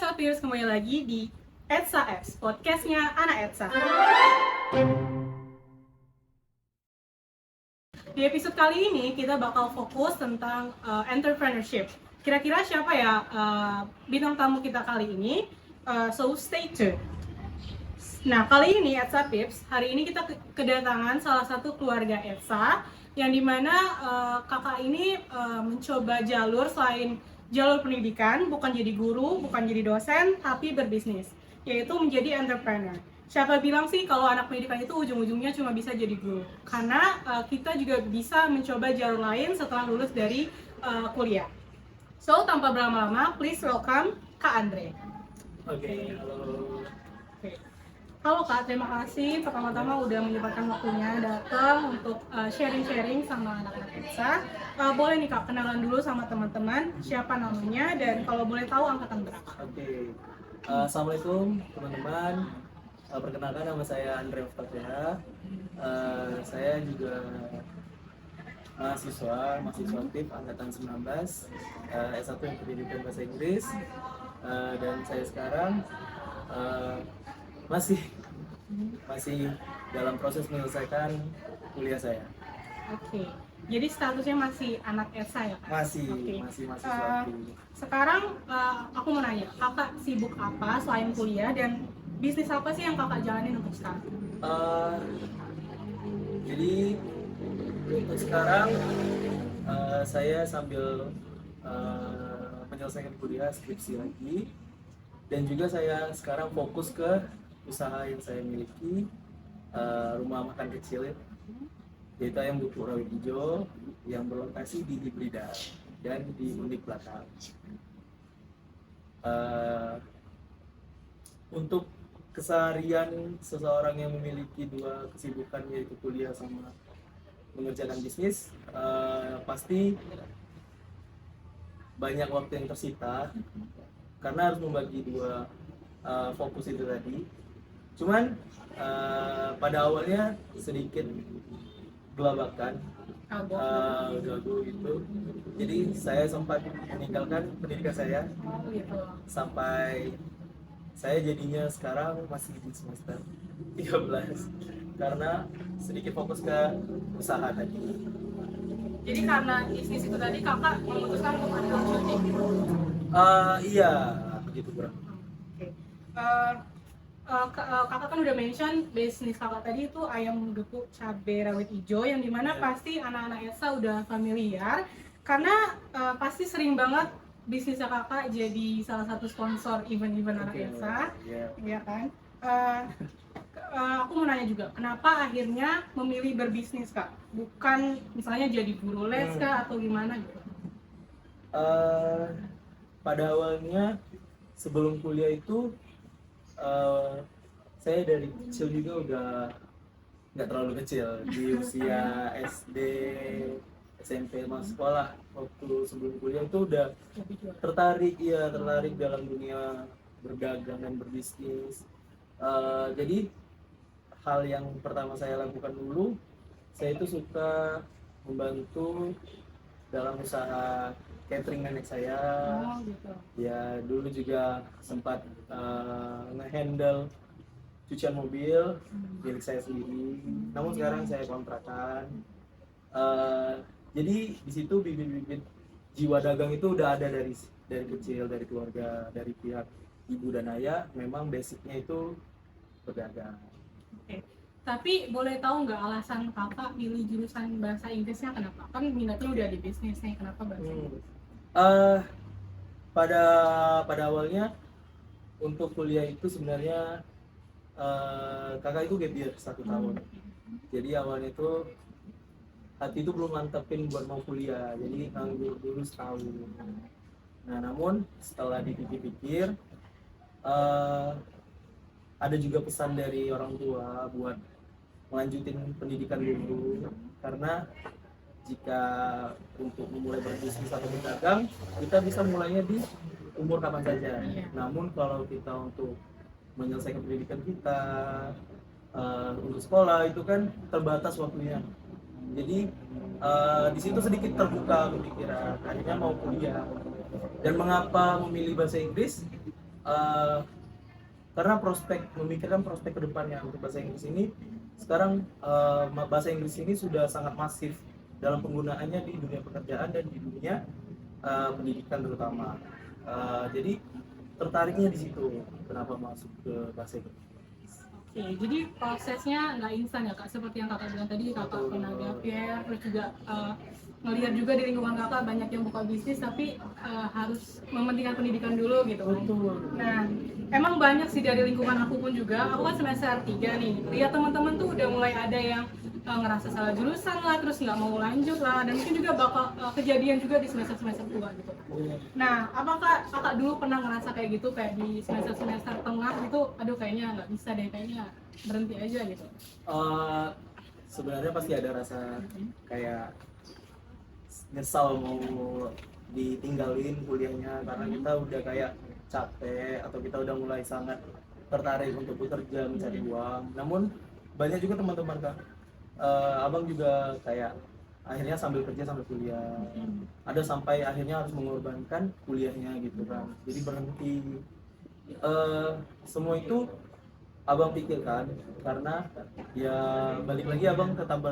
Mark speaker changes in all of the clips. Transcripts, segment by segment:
Speaker 1: Etsapers, kembali lagi di Etsa Apps, podcastnya anak Etsa. Di episode kali ini kita bakal fokus tentang entrepreneurship. Kira-kira siapa ya bintang tamu kita kali ini? So stay tuned. Nah, kali ini Etsa Pips, hari ini kita kedatangan salah satu keluarga Etsa yang dimana kakak ini mencoba jalur selain jalur pendidikan, bukan jadi guru, bukan jadi dosen, tapi berbisnis, yaitu menjadi entrepreneur. Siapa bilang sih kalau anak pendidikan itu ujung-ujungnya cuma bisa jadi guru? Karena kita juga bisa mencoba jalur lain setelah lulus dari kuliah. So, tanpa berlama-lama, please welcome Kak Andre.
Speaker 2: Oke, halo.
Speaker 1: Halo Kak, terima kasih pertama-tama udah menyempatkan waktunya datang untuk sharing-sharing sama anak-anak Etsa. Boleh nih Kak, kenalan dulu sama teman-teman, siapa namanya dan kalau boleh tahu angkatan berapa?
Speaker 2: Oke. Assalamualaikum teman-teman. Perkenalkan, nama saya Andre Octavia. Saya juga mahasiswa aktif angkatan 19, S1 yang pendidikan bahasa Inggris. Dan saya sekarang masih dalam proses menyelesaikan kuliah saya.
Speaker 1: Oke. Jadi statusnya masih anak Etsa ya Kak?
Speaker 2: Masih mahasiswa aktif.
Speaker 1: Sekarang aku mau nanya, kakak sibuk apa selain kuliah dan bisnis apa sih yang kakak jalanin untuk sekarang?
Speaker 2: Jadi untuk sekarang saya sambil menyelesaikan kuliah skripsi lagi, dan juga saya sekarang fokus ke usaha yang saya miliki, rumah makan kecil, yaitu ayam gepuk rawit hijau yang berlokasi di Hibrida dan di Unik belakang. Untuk keseharian seseorang yang memiliki dua kesibukan, yaitu kuliah sama mengerjakan bisnis, pasti banyak waktu yang tersita karena harus membagi dua fokus itu tadi. Cuman pada awalnya sedikit gelabakan, gagu gitu. Jadi saya sempat meninggalkan pendidikan saya sampai saya jadinya sekarang masih di semester 13 karena sedikit fokus ke usaha tadi.
Speaker 1: Jadi karena bisnis itu tadi kakak memutuskan untuk ambil cuti?
Speaker 2: Iya, begitu bro.
Speaker 1: Kakak kan udah mention bisnis kakak tadi itu ayam gepuk cabai rawit hijau yang dimana pasti anak-anak Etsa udah familiar karena pasti sering banget bisnisnya kakak jadi salah satu sponsor event-event anak Etsa, ya kan? Aku mau nanya juga, kenapa akhirnya memilih berbisnis Kak? Bukan misalnya jadi guru les Kak atau gimana gitu?
Speaker 2: Pada awalnya sebelum kuliah itu saya dari kecil juga udah nggak terlalu kecil, di usia SD, SMP, masuk sekolah, waktu sebelum kuliah itu udah tertarik dalam dunia berdagang dan berbisnis. Jadi hal yang pertama saya lakukan dulu, saya itu suka membantu dalam usaha catering nenek saya. Ya dulu juga sempat nge-handle cucian mobil milik saya sendiri. Namun sekarang saya kontrakan. Jadi di situ bibit-bibit jiwa dagang itu udah ada dari kecil, dari keluarga, dari pihak ibu dan ayah. Memang basicnya itu berdagang.
Speaker 1: Oke. Tapi boleh tahu nggak alasan kakak pilih jurusan bahasa Inggrisnya kenapa? Kan minatnya udah di bisnis nih, kenapa bahasa Inggris?
Speaker 2: Pada awalnya untuk kuliah itu sebenarnya kakak itu gap year 1 tahun. Jadi awalnya itu hati itu belum mantepin buat mau kuliah, jadi nganggur dulu setahun. Nah namun setelah dipikir-pikir, ada juga pesan dari orang tua buat melanjutin pendidikan dulu, karena jika untuk memulai berbisnis atau berdagang, kita bisa mulainya di umur kapan saja. Namun kalau kita untuk menyelesaikan pendidikan kita, untuk sekolah itu kan terbatas waktunya. Jadi di situ sedikit terbuka pemikiran, akhirnya mau kuliah. Dan mengapa memilih bahasa Inggris? eh, karena memikirkan prospek kedepannya untuk bahasa Inggris ini sekarang, bahasa Inggris ini sudah sangat masif dalam penggunaannya di dunia pekerjaan dan di dunia pendidikan terutama. Jadi tertariknya di situ kenapa masuk ke bahasa Inggris.
Speaker 1: Oke, jadi prosesnya nggak instan ya kak, seperti yang kakak bilang tadi, kakak
Speaker 2: Betul.
Speaker 1: pernah gapir, terus juga ngelihat juga di lingkungan kakak banyak yang buka bisnis tapi harus mementingkan pendidikan dulu gitu kan.
Speaker 2: Betul.
Speaker 1: Nah, emang banyak sih dari lingkungan aku pun juga, aku kan semester 3 nih, lihat teman-teman tuh udah mulai ada yang ngerasa salah jurusan lah, terus nggak mau lanjut lah, dan mungkin juga bakal kejadian juga di semester-semester tua gitu. Nah, apakah kakak dulu pernah ngerasa kayak gitu, kayak di semester-semester tengah gitu, aduh kayaknya nggak bisa deh, kayaknya berhenti aja gitu?
Speaker 2: Sebenarnya pasti ada rasa kayak nyesal mau ditinggalin kuliahnya karena kita udah kayak capek atau kita udah mulai sangat tertarik untuk bekerja mencari uang. Namun banyak juga teman-teman kan, abang juga kayak akhirnya sambil kerja sambil kuliah, ada sampai akhirnya harus mengorbankan kuliahnya gitu kan, jadi berhenti. Semua itu abang pikirkan karena ya balik lagi abang tetap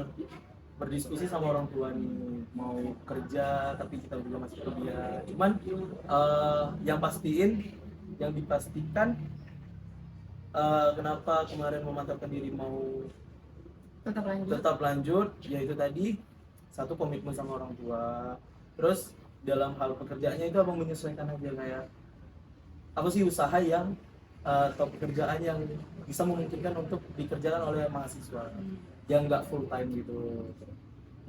Speaker 2: berdiskusi sama orang tua nih, mau kerja tapi kita juga masih kuliah. Cuman yang dipastikan, kenapa kemarin memantapkan diri mau tetap lanjut, yaitu tadi satu, komitmen sama orang tua. Terus dalam hal pekerjaannya itu abang menyesuaikan aja, kayak apa sih usaha yang atau pekerjaan yang bisa memungkinkan untuk dikerjakan oleh mahasiswa yang nggak full time gitu.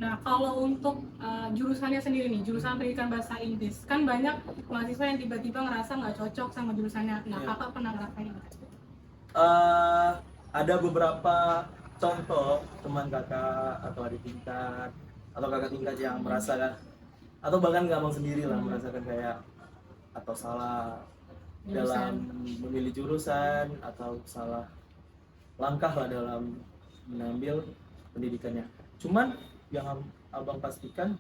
Speaker 1: Nah, kalau untuk jurusannya sendiri nih, jurusan pendidikan bahasa Inggris, kan banyak mahasiswa yang tiba-tiba ngerasa nggak cocok sama jurusannya. Nah,
Speaker 2: Iya.
Speaker 1: kakak pernah ngerasain nggak?
Speaker 2: Ada beberapa contoh teman kakak atau adik tingkat atau kakak tingkat yang merasakan, atau bahkan nggak abang sendiri lah, merasakan kayak atau salah dalam memilih jurusan atau salah langkah lah dalam mengambil pendidikannya. Cuman yang abang pastikan,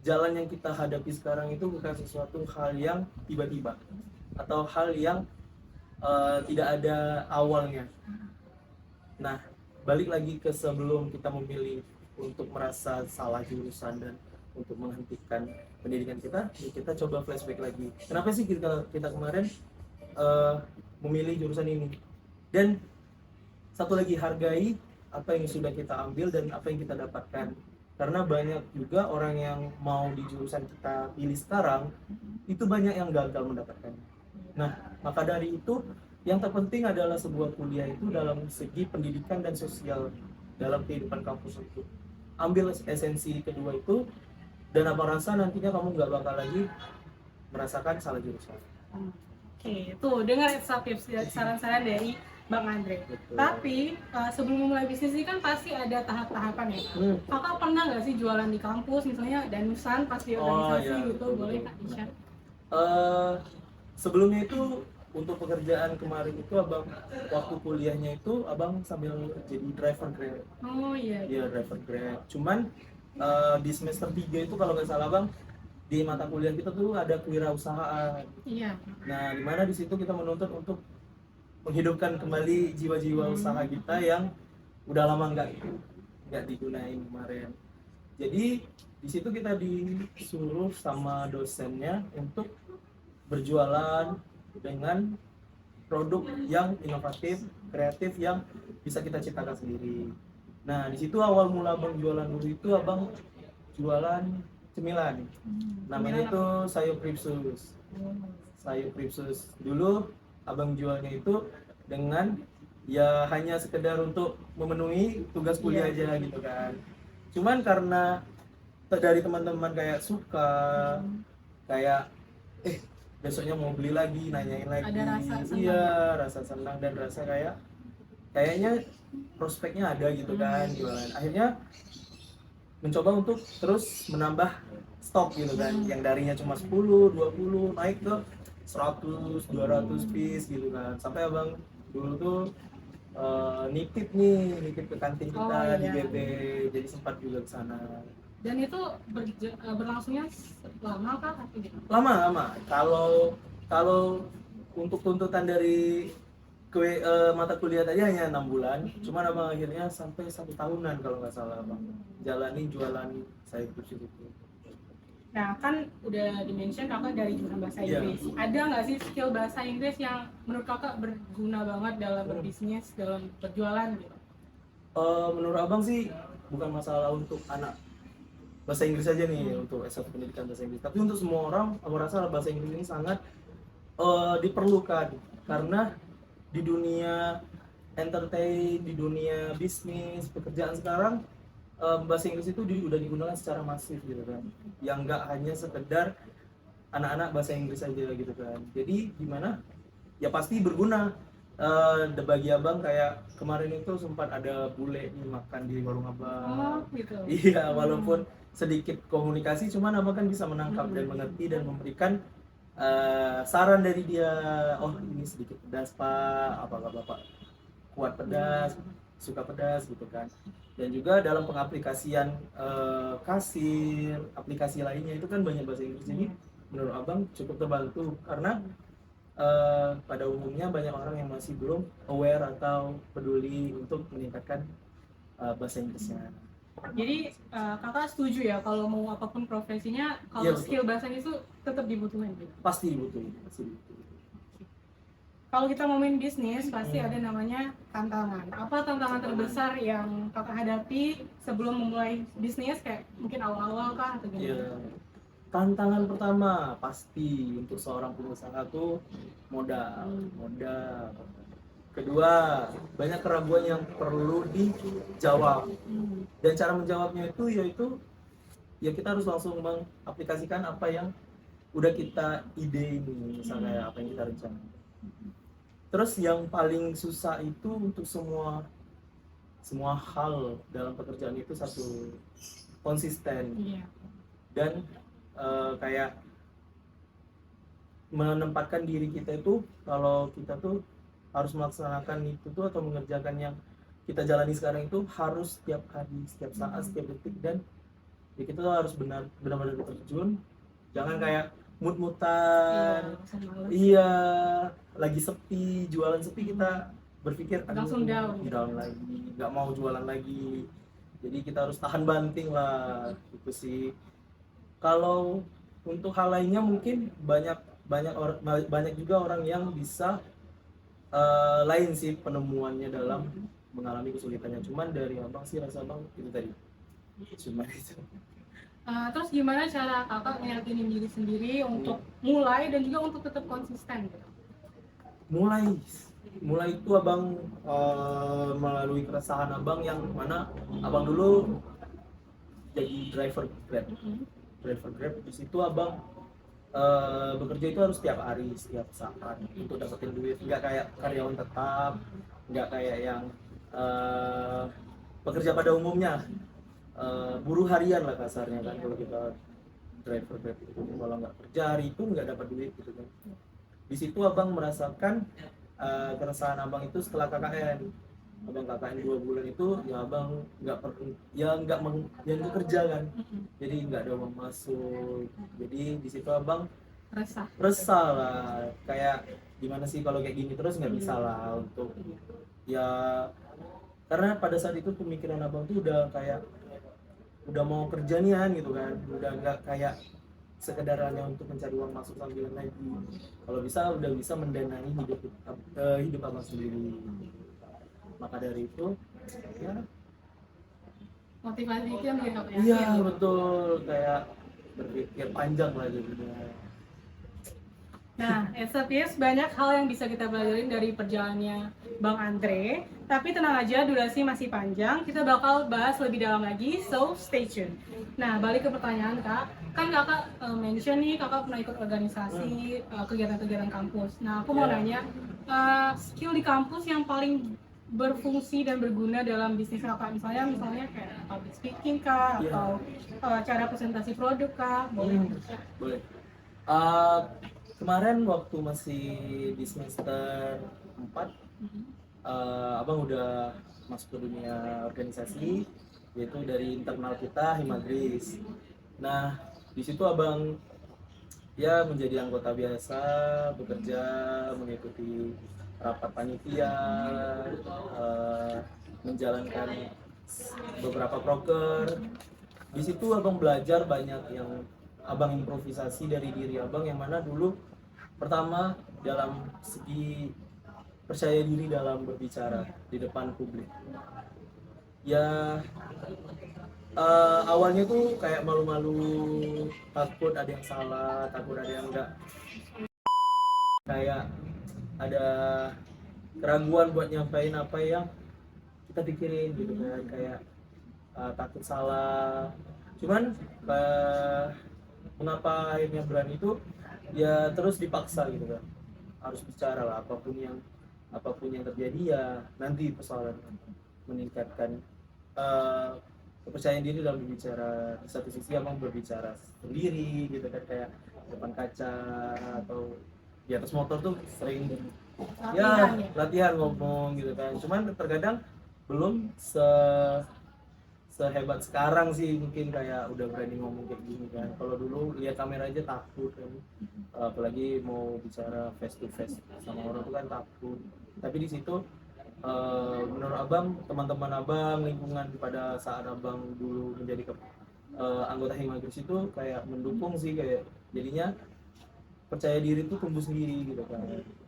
Speaker 2: jalan yang kita hadapi sekarang itu bukan sesuatu hal yang tiba-tiba atau hal yang tidak ada awalnya. Nah, balik lagi ke sebelum kita memilih untuk merasa salah jurusan dan untuk menghentikan pendidikan kita, ya kita coba flashback lagi. Kenapa sih kita kemarin memilih jurusan ini? Dan satu lagi, hargai apa yang sudah kita ambil dan apa yang kita dapatkan. Karena banyak juga orang yang mau di jurusan kita pilih sekarang, itu banyak yang gagal mendapatkannya. Nah, maka dari itu yang terpenting adalah sebuah kuliah itu dalam segi pendidikan dan sosial dalam kehidupan kampus itu. Ambil esensi kedua itu, dan abang rasa nantinya kamu nggak bakal lagi merasakan salah jurusan.
Speaker 1: Oke, tuh dengar tips dan saran-saran dari Bang Andre.
Speaker 2: Betul.
Speaker 1: Tapi sebelum memulai bisnis ini kan pasti ada tahap-tahapan ya. Kakak pernah nggak sih jualan di kampus, misalnya danusan pas di organisasi
Speaker 2: iya,
Speaker 1: gitu,
Speaker 2: betul.
Speaker 1: boleh Kak di-share?
Speaker 2: Sebelumnya itu untuk pekerjaan kemarin itu abang waktu kuliahnya itu abang sambil jadi driver Grab.
Speaker 1: Oh iya.
Speaker 2: Iya, driver Grab. Cuman di semester 3 itu kalau nggak salah bang, di mata kuliah kita tuh ada kewirausahaan.
Speaker 1: Iya.
Speaker 2: Nah, di mana di situ kita menuntut untuk menghidupkan kembali jiwa-jiwa usaha kita yang udah lama nggak digunain kemarin. Jadi di situ kita disuruh sama dosennya untuk berjualan dengan produk yang inovatif, kreatif, yang bisa kita ciptakan sendiri. Nah, di situ awal mula abang jualan dulu itu abang jualan cemilan. Namanya itu sayur kripsus. Sayur kripsus. Dulu abang jualnya itu dengan ya hanya sekedar untuk memenuhi tugas kuliah aja gitu kan. Cuman karena dari teman-teman kayak suka, kayak besoknya mau beli lagi, nanyain lagi.
Speaker 1: Ada rasa senang.
Speaker 2: Iya, rasa senang dan rasa kayaknya prospeknya ada gitu kan jualan. Akhirnya mencoba untuk terus menambah stok gitu kan, yang darinya cuma 10, 20 naik ke 100, 200 piece gitu kan. Sampai abang dulu tuh nitip ke kantin kita di BP, jadi sempat juga ke sana.
Speaker 1: Dan itu berlangsungnya lama kah atau gimana?
Speaker 2: Lama. Kalau untuk tuntutan dari mata kuliah tadi hanya 6 bulan, cuman abang akhirnya sampai 1 tahunan kalau nggak salah abang jalani jualan sayur bersih itu.
Speaker 1: Nah, kan udah di-mention kakak dari jurusan bahasa
Speaker 2: Iya.
Speaker 1: Inggris. Ada nggak sih skill bahasa Inggris yang menurut kakak berguna banget dalam berbisnis, dalam berjualan gitu?
Speaker 2: Menurut abang sih bukan masalah untuk anak bahasa Inggris aja nih, untuk S1 pendidikan bahasa Inggris, tapi untuk semua orang aku rasa bahasa Inggris ini sangat diperlukan, karena di dunia entertain, di dunia bisnis, pekerjaan sekarang bahasa Inggris itu udah digunakan secara masif gitu kan, yang nggak hanya sekedar anak-anak bahasa Inggris aja gitu kan. Jadi gimana ya, pasti berguna. Bagi abang kayak kemarin itu sempat ada bule nih makan di warung abang.
Speaker 1: Oh, gitu.
Speaker 2: Iya, walaupun sedikit komunikasi, cuman abang kan bisa menangkap dan mengerti dan memberikan saran dari dia. Oh, ini sedikit pedas pak, apakah bapak kuat pedas, suka pedas gitu kan. Dan juga dalam pengaplikasian kasir, aplikasi lainnya itu kan banyak bahasa Inggris. Jadi menurut abang cukup terbantu, karena pada umumnya banyak orang yang masih belum aware atau peduli untuk meningkatkan bahasa Inggrisnya.
Speaker 1: Jadi kakak setuju ya kalau mau apapun profesinya, kalau
Speaker 2: Iya, betul.
Speaker 1: skill bahasa Inggris itu tetap dibutuhin gitu.
Speaker 2: Pasti dibutuhin, pasti dibutuhin.
Speaker 1: Kalau kita ngomongin bisnis, pasti ada namanya tantangan. Apa tantangan terbesar yang kakak hadapi sebelum memulai bisnis, kayak mungkin awal-awal kah atau
Speaker 2: Iya.
Speaker 1: gimana?
Speaker 2: Tantangan pertama pasti untuk seorang pengusaha tuh modal. Kedua, banyak keraguan yang perlu dijawab. Dan cara menjawabnya itu yaitu ya kita harus langsung mengaplikasikan apa yang udah kita idein, misalnya apa yang kita rencanakan. Terus yang paling susah itu untuk semua hal dalam pekerjaan itu satu, konsisten.
Speaker 1: Iya.
Speaker 2: Dan kayak menempatkan diri kita itu, kalau kita tuh harus melaksanakan itu tuh atau mengerjakan yang kita jalani sekarang itu harus setiap hari, setiap saat, setiap detik, dan ya kita tuh harus benar-benar terjun. Jangan kayak mut-mutan. Iya, lagi sepi, jualan sepi, kita berpikir aduh,
Speaker 1: Langsung down
Speaker 2: lagi, nggak mau jualan lagi. Jadi kita harus tahan banting lah, itu sih. Kalau untuk hal lainnya mungkin banyak juga orang yang bisa lain sih penemuannya dalam mengalami kesulitannya. Cuman dari abang sih rasa abang itu tadi, cuman itu.
Speaker 1: Terus gimana cara kakak ngeyakinin diri sendiri untuk mulai dan juga untuk tetap konsisten gitu?
Speaker 2: Mulai itu abang melalui keresahan abang, yang mana abang dulu jadi driver Grab. Di situ abang bekerja itu harus setiap hari, setiap saat untuk dapetin duit, nggak kayak karyawan tetap, nggak kayak yang pekerja pada umumnya, buruh harian lah kasarnya kan. Kalau kita driver Grab itu kalau nggak kerja hari itu nggak dapat duit gitu kan. Di situ abang merasakan keresahan abang itu setelah KKN. Abang KKN 2 bulan itu ya abang nggak kerja kan, jadi nggak ada uang masuk. Jadi di situ abang resah lah, kayak gimana sih kalau kayak gini terus, nggak bisa lah untuk ya, karena pada saat itu pemikiran abang tuh udah kayak udah mau kerja nian gitu kan, udah nggak kayak sekedar hanya untuk mencari uang masuk sambilan lagi. Kalau bisa udah bisa mendanai hidup abang sendiri. Maka dari itu ya
Speaker 1: Motivasi itu yang bikin kakak yakin.
Speaker 2: iya betul, kayak berpikir panjang lah jadinya.
Speaker 1: Nah, SFIS banyak hal yang bisa kita pelajarin dari perjalanannya Bang Andre. Tapi tenang aja, durasi masih panjang. Kita bakal bahas lebih dalam lagi, so stay tune. Nah, balik ke pertanyaan kak. Kan kakak mention nih, kakak pernah ikut organisasi, kegiatan-kegiatan kampus. Nah, aku mau nanya, skill di kampus yang paling berfungsi dan berguna dalam bisnis kakak, misalnya kayak public speaking kah, atau cara presentasi produk kah? Boleh?
Speaker 2: Boleh. Kemarin waktu masih di semester 4, abang udah masuk ke dunia organisasi, yaitu dari internal kita Himagris. Nah, di situ abang ya menjadi anggota biasa, bekerja, mengikuti rapat panitia, eh, menjalankan beberapa proker. Di situ abang belajar banyak yang abang improvisasi dari diri abang, yang mana dulu pertama dalam segi percaya diri dalam berbicara di depan publik. Ya awalnya tuh kayak malu-malu, takut ada yang salah, takut ada yang enggak, kayak ada keraguan buat nyampain apa yang kita pikirin gitu kan, kayak takut salah. Cuman mengapa akhirnya berani itu, ya terus dipaksa gitu kan, harus bicara lah, apapun yang terjadi ya nanti persoalan meningkatkan kepercayaan diri dalam berbicara. Di satu sisi emang berbicara sendiri gitu kan, kayak depan kaca atau di atas motor tuh sering ya latihan ngomong gitu kan. Cuman terkadang belum sehebat sekarang sih, mungkin kayak udah berani ngomong kayak gini kan. Kalau dulu lihat kamera aja takut kan, apalagi mau bicara face to face sama orang tuh kan takut. Tapi di situ menurut abang, teman-teman abang, lingkungan pada saat abang dulu menjadi anggota Himagris itu kayak mendukung sih, kayak jadinya percaya diri tuh tumbuh sendiri gitu kan.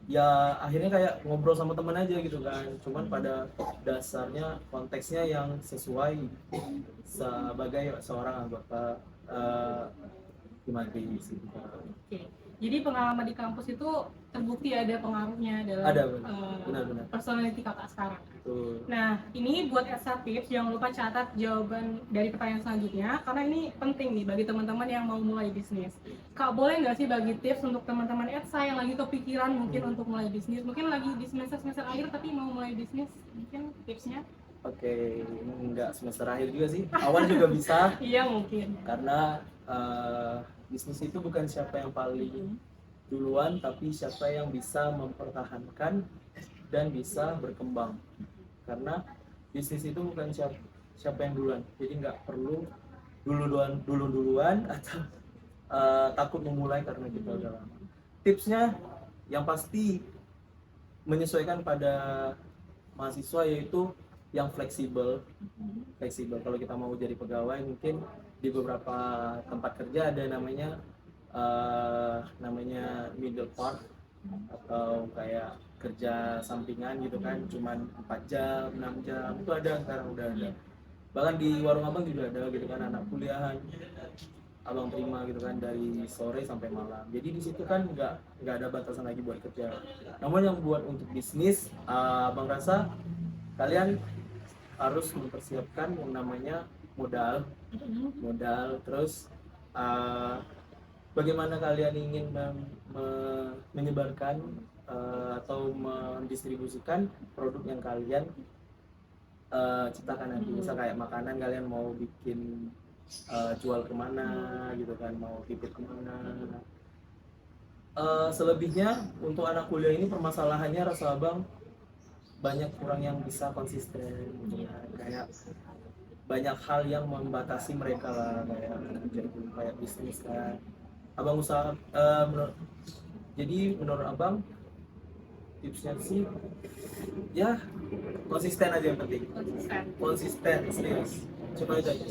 Speaker 2: Ya akhirnya kayak ngobrol sama teman aja gitu kan, cuman pada dasarnya konteksnya yang sesuai sebagai seorang anggota Himagris gitu kan.
Speaker 1: Oke. Jadi pengalaman di kampus itu terbukti ada pengaruhnya dalam
Speaker 2: Ada benar-benar
Speaker 1: personality kakak sekarang.
Speaker 2: tuh.
Speaker 1: Nah, ini buat Etsa Tips, jangan lupa catat jawaban dari pertanyaan selanjutnya, karena ini penting nih bagi teman-teman yang mau mulai bisnis. Kak, boleh nggak sih bagi tips untuk teman-teman Etsa yang lagi kepikiran mungkin untuk mulai bisnis, mungkin lagi di semester akhir tapi mau mulai bisnis, mungkin tipsnya?
Speaker 2: Oke, enggak semester akhir juga sih, awal juga bisa.
Speaker 1: Iya mungkin.
Speaker 2: Karena bisnis itu bukan siapa yang paling duluan, tapi siapa yang bisa mempertahankan dan bisa berkembang. Karena bisnis itu bukan siapa yang duluan, jadi nggak perlu duluan atau takut memulai karena kita udah lama. Tipsnya yang pasti menyesuaikan pada mahasiswa, yaitu yang fleksibel. Kalau kita mau jadi pegawai, mungkin di beberapa tempat kerja ada namanya middle part, atau kayak kerja sampingan gitu kan, cuman 4 jam 6 jam itu ada, sekarang udah ada. Bahkan di warung abang juga ada gitu kan, anak kuliahan abang terima gitu kan, dari sore sampai malam. Jadi di situ kan nggak ada batasan lagi buat kerja. Namun yang buat untuk bisnis, abang rasa kalian harus mempersiapkan yang namanya modal, terus bagaimana kalian ingin menyebarkan atau mendistribusikan produk yang kalian ciptakan nanti. Misal kayak makanan, kalian mau bikin jual kemana gitu kan, mau titip kemana. Selebihnya untuk anak kuliah ini permasalahannya rasa abang banyak kurang yang bisa konsisten gitu kan. Kayak banyak hal yang membatasi mereka lah, kayak kerja itu kayak bisnis kan. Abang usaha jadi menurut abang tipsnya sih ya konsisten aja, yang penting konsisten serius, cuma itu aja.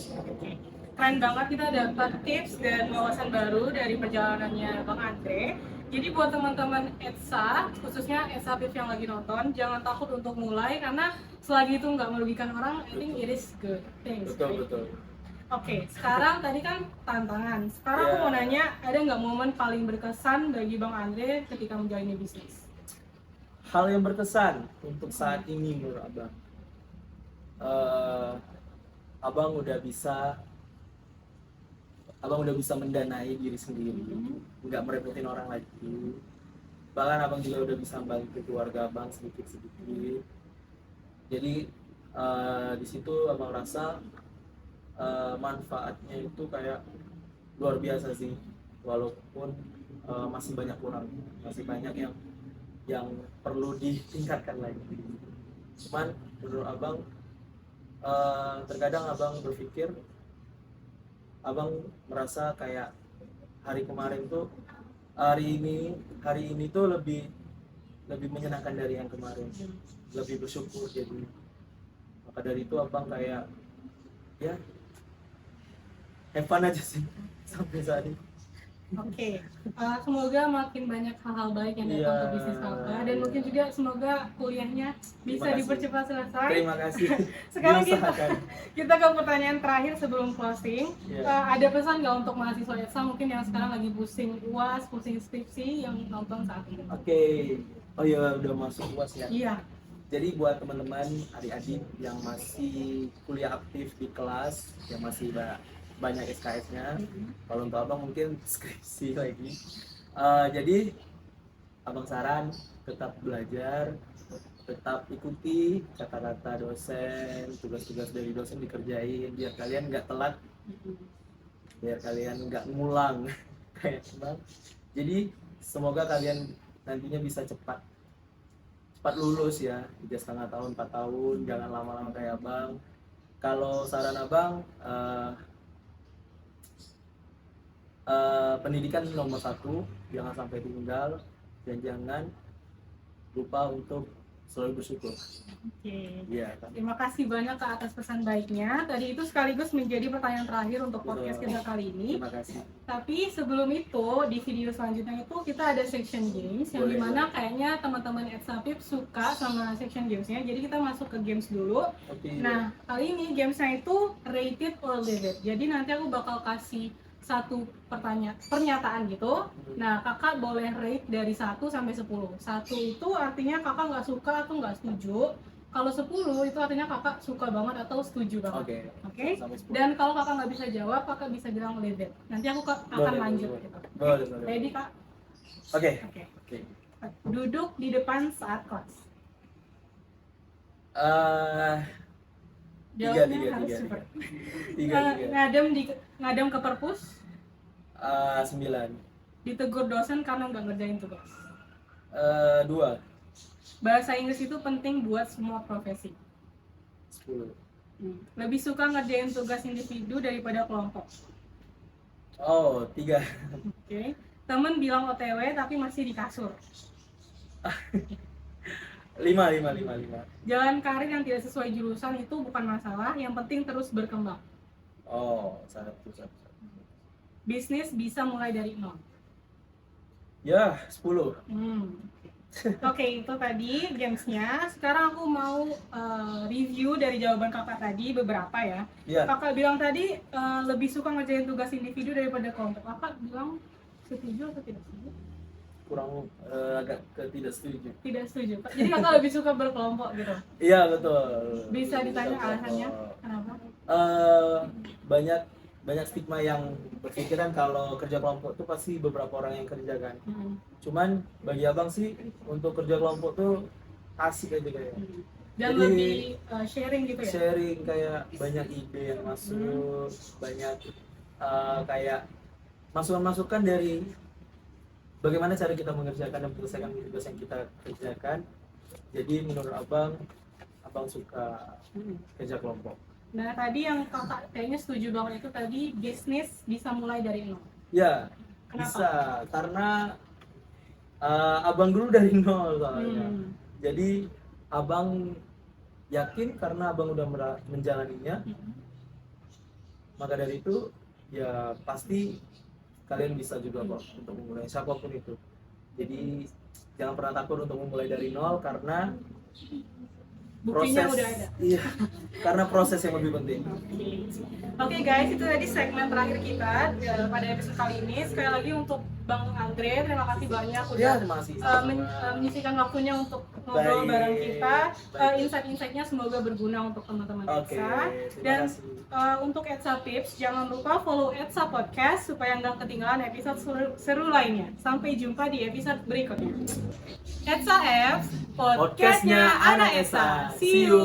Speaker 1: Keren banget, kita dapat tips dan wawasan baru dari perjalanannya Bang Andre. Jadi buat teman-teman Etsa, khususnya Etsa Tips yang lagi nonton, jangan takut untuk mulai, karena selagi itu nggak merugikan orang, I think it is good. Thanks.
Speaker 2: Betul.
Speaker 1: Oke, sekarang tadi kan tantangan. Sekarang aku mau nanya, ada nggak momen paling berkesan bagi Bang Andre ketika menjalani bisnis?
Speaker 2: Hal yang berkesan untuk saat ini menurut abang, abang udah bisa mendanai diri sendiri, nggak merepotin orang lagi. Bahkan abang juga udah bisa bantu keluarga abang sedikit-sedikit. Jadi di situ abang rasa manfaatnya itu kayak luar biasa sih, walaupun masih banyak kurang, masih banyak yang perlu ditingkatkan lagi. Cuman menurut abang, terkadang abang berpikir, abang merasa kayak hari kemarin tuh hari ini tuh lebih menyenangkan dari yang kemarin, lebih bersyukur. Jadi maka dari itu abang kayak ya have fun aja sih sampai saat ini.
Speaker 1: Oke, semoga makin banyak hal-hal baik yang datang
Speaker 2: Iya,
Speaker 1: ke bisnis kakak, dan mungkin juga semoga kuliahnya bisa
Speaker 2: Terima kasih.
Speaker 1: dipercepat selesai.
Speaker 2: Terima kasih.
Speaker 1: Sekarang
Speaker 2: Diusahakan.
Speaker 1: kita ke pertanyaan terakhir sebelum closing.
Speaker 2: Iya.
Speaker 1: Ada pesan nggak untuk mahasiswa ETSA mungkin yang sekarang lagi pusing UAS, pusing skripsi yang nonton saat ini?
Speaker 2: Oke. Oh iya, udah masuk UAS ya.
Speaker 1: Iya.
Speaker 2: Jadi buat teman-teman adik-adik yang masih kuliah aktif di kelas, yang masih banyak SKS-nya, kalau untuk abang mungkin skripsi lagi. Jadi abang saran tetap belajar, tetap ikuti kata-kata dosen, tugas-tugas dari dosen dikerjain biar kalian nggak telat, biar kalian nggak ngulang kayak abang. Jadi semoga kalian nantinya bisa cepat lulus ya, 3,5 tahun, 4 tahun, jangan lama-lama kayak abang. Kalau saran abang, pendidikan nomor 1, jangan sampai tinggal, dan jangan lupa untuk selalu bersyukur.
Speaker 1: Oke.
Speaker 2: Iya kan?
Speaker 1: Terima kasih banyak Kak atas pesan baiknya. Tadi itu sekaligus menjadi pertanyaan terakhir untuk podcast kita kali ini.
Speaker 2: Terima kasih.
Speaker 1: Tapi sebelum itu, di video selanjutnya itu kita ada section games yang
Speaker 2: Boleh,
Speaker 1: dimana kayaknya teman-teman ETSAPIP suka sama section gamesnya. Jadi kita masuk ke games dulu.
Speaker 2: Oke.
Speaker 1: Nah, kali ini gamesnya itu rated or leave it. Jadi nanti aku bakal kasih satu pernyataan gitu. Nah, kakak boleh rate dari 1 sampai 10. 1 itu artinya kakak nggak suka atau nggak setuju. Kalau 10 itu artinya kakak suka banget atau setuju banget. Oke?
Speaker 2: Sampai 10.
Speaker 1: Dan kalau kakak nggak bisa jawab, kakak bisa bilang leave it. Nanti aku akan
Speaker 2: Boleh,
Speaker 1: lanjut
Speaker 2: boleh.
Speaker 1: gitu.
Speaker 2: Boleh.
Speaker 1: Ready, Kak?
Speaker 2: Oke.
Speaker 1: Oke. Duduk di depan saat kelas. Jawabnya harus cepat.
Speaker 2: Tiga.
Speaker 1: Ngadem ke perpus,
Speaker 2: 9.
Speaker 1: ditegur dosen karena nggak ngerjain tugas.
Speaker 2: 2.
Speaker 1: Bahasa Inggris itu penting buat semua profesi.
Speaker 2: 10.
Speaker 1: Lebih suka ngerjain tugas individu daripada kelompok.
Speaker 2: Oh, 3.
Speaker 1: Oke. Temen bilang OTW tapi masih di kasur.
Speaker 2: 5.
Speaker 1: Jalan karir yang tidak sesuai jurusan itu bukan masalah, yang penting terus berkembang.
Speaker 2: Oh, 1.
Speaker 1: Bisnis bisa mulai dari 0.
Speaker 2: Ya, 10.
Speaker 1: Oke, itu tadi gamesnya. Sekarang aku mau review dari jawaban kakak tadi beberapa ya.
Speaker 2: Iya.
Speaker 1: Kakak bilang tadi lebih suka ngerjain tugas individu daripada kelompok. Kakak bilang setuju atau tidak setuju?
Speaker 2: Kurang agak tidak setuju.
Speaker 1: Tidak setuju. Jadi kakak lebih suka berkelompok gitu.
Speaker 2: Iya, betul.
Speaker 1: Bisa ditanya alasannya kenapa?
Speaker 2: Banyak stigma yang berpikiran kalau kerja kelompok tuh pasti beberapa orang yang kerja kan. Cuman bagi abang sih untuk kerja kelompok tuh asik aja kayak.
Speaker 1: Dan
Speaker 2: Jadi,
Speaker 1: lebih sharing gitu ya.
Speaker 2: Sharing kayak banyak ide yang masuk, banyak kayak masukan-masukan dari bagaimana cara kita mengerjakan dan menyelesaikan tugas yang kita kerjakan. Jadi menurut abang suka kerja kelompok.
Speaker 1: Nah tadi yang kakak kayaknya setuju banget itu tadi bisnis bisa mulai dari 0.
Speaker 2: Ya,
Speaker 1: Kenapa?
Speaker 2: bisa karena abang dulu dari 0 soalnya. Jadi abang yakin karena abang udah menjalaninya. Maka dari itu ya pasti kalian bisa juga kok untuk memulai siapapun itu. Jadi jangan pernah takut untuk memulai dari 0 karena
Speaker 1: Buktinya
Speaker 2: proses
Speaker 1: udah ada.
Speaker 2: Iya, karena proses yang lebih penting.
Speaker 1: Oke guys, itu tadi segmen terakhir kita pada episode kali ini. Sekali lagi untuk Bang Andre, terima kasih banyak udah
Speaker 2: Ya, terima kasih.
Speaker 1: menyisikan waktunya untuk ngobrol bareng kita. Insight-insightnya semoga berguna untuk teman-teman
Speaker 2: Oke,
Speaker 1: ETSA.
Speaker 2: terima
Speaker 1: Dan
Speaker 2: kasih.
Speaker 1: untuk ETSA Tips, jangan lupa follow ETSA Podcast supaya nggak ketinggalan episode seru lainnya. Sampai jumpa di episode berikutnya. ETSA Apps, podcastnya anak ETSA. See you.